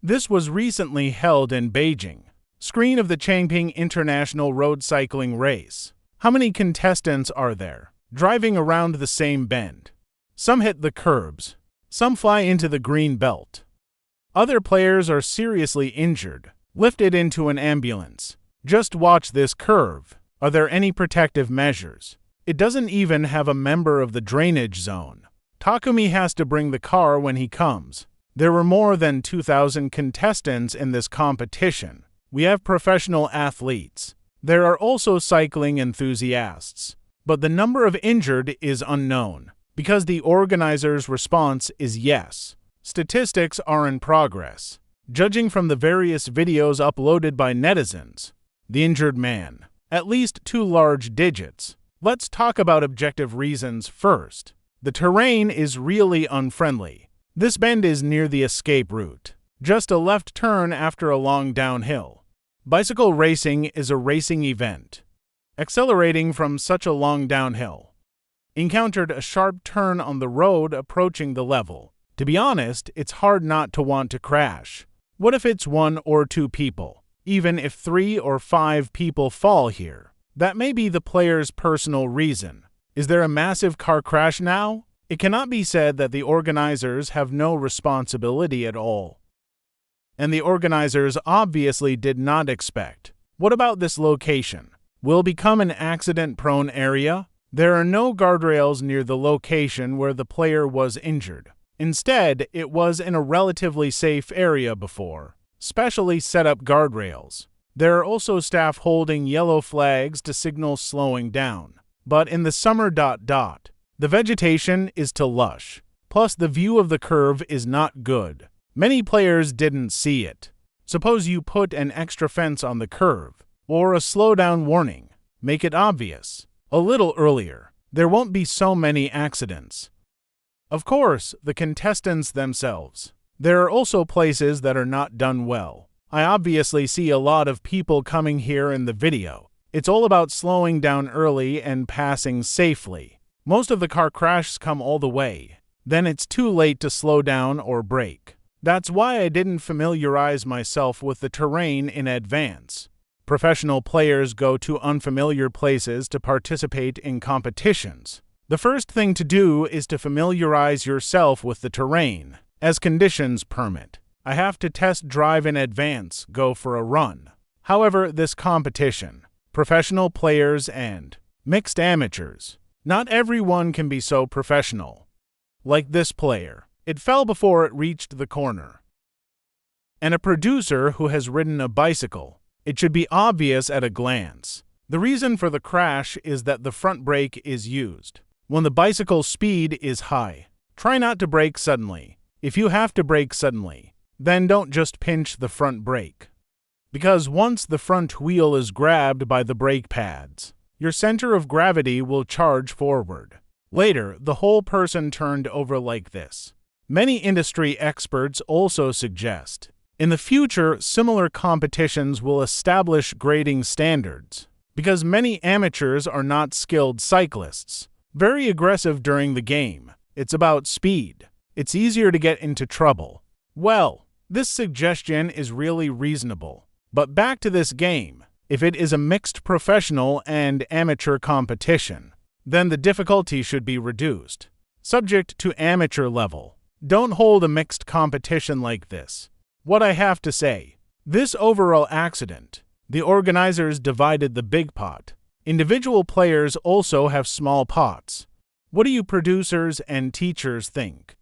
This was recently held in Beijing. Screen of the Changping International Road Cycling Race. How many contestants are there, driving around the same bend? Some hit the curbs. Some fly into the green belt. Other players are seriously injured, lifted into an ambulance. Just watch this curve. Are there any protective measures? It doesn't even have a member of the drainage zone. Takumi has to bring the car when he comes. There were more than 2,000 contestants in this competition. We have professional athletes. There are also cycling enthusiasts. But the number of injured is unknown, because the organizers' response is yes. Statistics are in progress. Judging from the various videos uploaded by netizens, the injured man, at least 2 large digits. Let's talk about objective reasons first. The terrain is really unfriendly. This bend is near the escape route, just a left turn after a long downhill. Bicycle racing is a racing event. Accelerating from such a long downhill. Encountered a sharp turn on the road approaching the level. To be honest, it's hard not to want to crash. What if it's 1 or 2 people? Even if 3 or 5 people fall here, that may be the player's personal reason. Is there a massive car crash now? It cannot be said that the organizers have no responsibility at all. And the organizers obviously did not expect. What about this location? Will become an accident-prone area? There are no guardrails near the location where the player was injured. Instead, it was in a relatively safe area before. Specially set up guardrails. There are also staff holding yellow flags to signal slowing down. But in the summer ... the vegetation is too lush. Plus the view of the curve is not good. Many players didn't see it. Suppose you put an extra fence on the curve, or a slowdown warning. Make it obvious. A little earlier. There won't be so many accidents. Of course, the contestants themselves. There are also places that are not done well. I obviously see a lot of people coming here in the video. It's all about slowing down early and passing safely. Most of the car crashes come all the way. Then it's too late to slow down or brake. That's why I didn't familiarize myself with the terrain in advance. Professional players go to unfamiliar places to participate in competitions. The first thing to do is to familiarize yourself with the terrain, as conditions permit. I have to test drive in advance, go for a run. However, this competition, professional players and mixed amateurs, not everyone can be so professional. Like this player. It fell before it reached the corner. And a producer who has ridden a bicycle. It should be obvious at a glance. The reason for the crash is that the front brake is used when the bicycle speed is high. Try not to brake suddenly. If you have to brake suddenly, then don't just pinch the front brake. Because once the front wheel is grabbed by the brake pads, your center of gravity will charge forward. Later, the whole person turned over like this. Many industry experts also suggest, in the future, similar competitions will establish grading standards, because many amateurs are not skilled cyclists. Very aggressive during the game. It's about speed. It's easier to get into trouble. Well, this suggestion is really reasonable. But back to this game. If it is a mixed professional and amateur competition, then the difficulty should be reduced. Subject to amateur level. Don't hold a mixed competition like this. What I have to say, this overall accident, the organizers divided the big pot. Individual players also have small pots. What do you producers and teachers think?